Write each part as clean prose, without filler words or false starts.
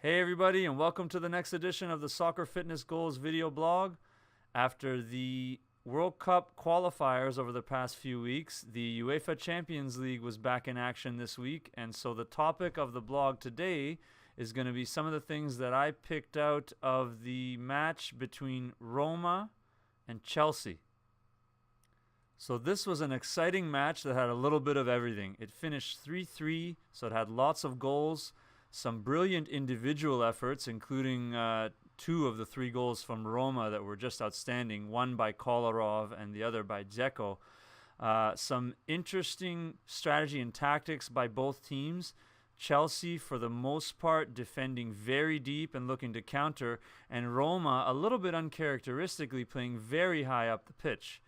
Hey everybody, and welcome to the next edition of the Soccer Fitness Goals video blog. After the World Cup qualifiers over the past few weeks, the UEFA Champions League was back in action this week, and so the topic of the blog today is going to be some of the things that I picked out of the match between Roma and Chelsea. So this was an exciting match that had a little bit of everything. It finished 3-3, so it had lots of goals. Some brilliant individual efforts, including two of the three goals from Roma that were just outstanding, one by Kolarov and the other by Dzeko. Some interesting strategy and tactics by both teams. Chelsea, for the most part, defending very deep and looking to counter, and Roma, a little bit uncharacteristically, playing very high up the pitch.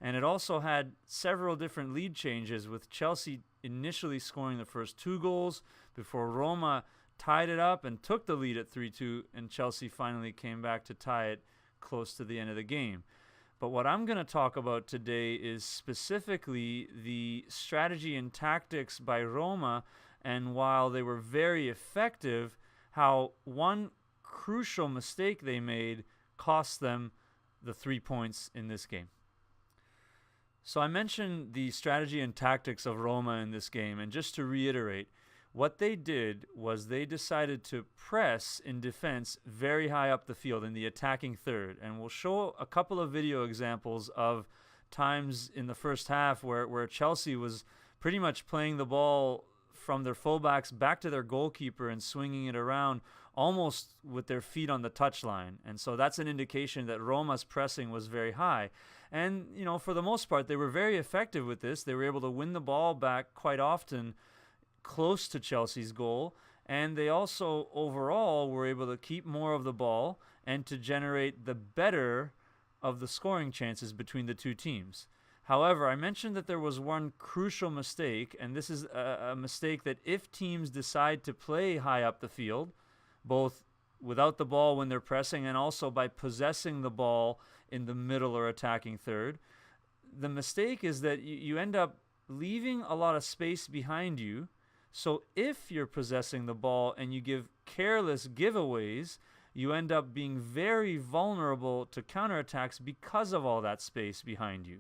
And it also had several different lead changes, with Chelsea initially scoring the first two goals before Roma tied it up and took the lead at 3-2, and Chelsea finally came back to tie it close to the end of the game. But what I'm going to talk about today is specifically the strategy and tactics by Roma, and while they were very effective, how one crucial mistake they made cost them the 3 points in this game. So I mentioned the strategy and tactics of Roma in this game, and just to reiterate, what they did was they decided to press in defense very high up the field in the attacking third. And we'll show a couple of video examples of times in the first half where Chelsea was pretty much playing the ball from their fullbacks back to their goalkeeper and swinging it around almost with their feet on the touchline. And so that's an indication that Roma's pressing was very high. And, you know, for the most part, they were very effective with this. They were able to win the ball back quite often close to Chelsea's goal, and they also overall were able to keep more of the ball and to generate the better of the scoring chances between the two teams. However, I mentioned that there was one crucial mistake, and this is a mistake that if teams decide to play high up the field, both without the ball when they're pressing and also by possessing the ball in the middle or attacking third, the mistake is that you end up leaving a lot of space behind you. So if you're possessing the ball and you give careless giveaways, you end up being very vulnerable to counterattacks because of all that space behind you.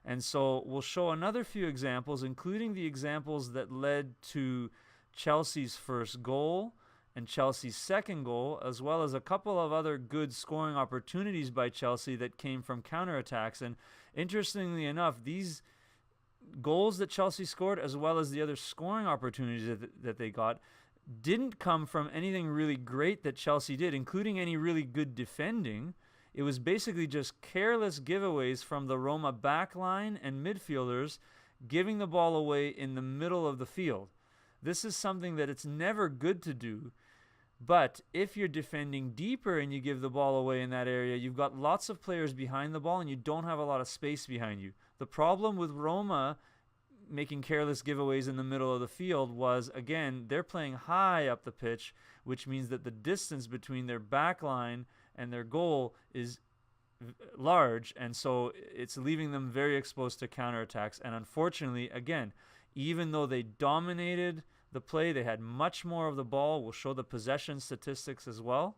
And so we'll show another few examples, including the examples that led to Chelsea's first goal and Chelsea's second goal, as well as a couple of other good scoring opportunities by Chelsea that came from counterattacks. And interestingly enough, these goals that Chelsea scored, as well as the other scoring opportunities that they got, didn't come from anything really great that Chelsea did, including any really good defending. It was basically just careless giveaways from the Roma backline and midfielders giving the ball away in the middle of the field. This is something that it's never good to do. But if you're defending deeper and you give the ball away in that area, you've got lots of players behind the ball and you don't have a lot of space behind you. The problem with Roma making careless giveaways in the middle of the field was, again, they're playing high up the pitch, which means that the distance between their back line and their goal is large, and so it's leaving them very exposed to counterattacks. And unfortunately, again, even though they dominated the play, they had much more of the ball. We'll show the possession statistics as well.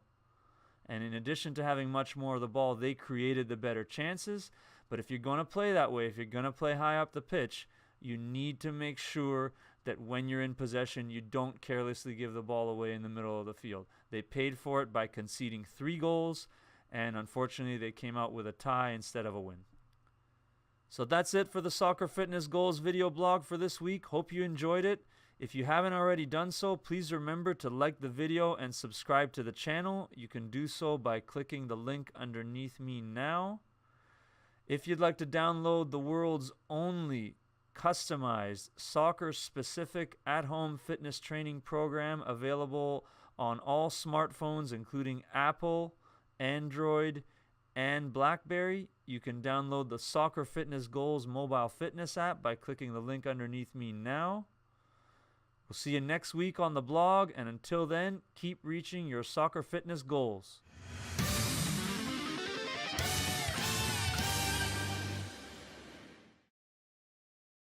And in addition to having much more of the ball, they created the better chances. But if you're going to play that way, if you're going to play high up the pitch, you need to make sure that when you're in possession, you don't carelessly give the ball away in the middle of the field. They paid for it by conceding 3 goals, and unfortunately, they came out with a tie instead of a win. So that's it for the Soccer Fitness Goals video blog for this week. Hope you enjoyed it. If you haven't already done so, please remember to like the video and subscribe to the channel. You can do so by clicking the link underneath me now. If you'd like to download the world's only customized soccer-specific at-home fitness training program available on all smartphones, including Apple, Android, and BlackBerry, you can download the Soccer Fitness Goals mobile fitness app by clicking the link underneath me now. We'll see you next week on the blog, and until then, keep reaching your soccer fitness goals.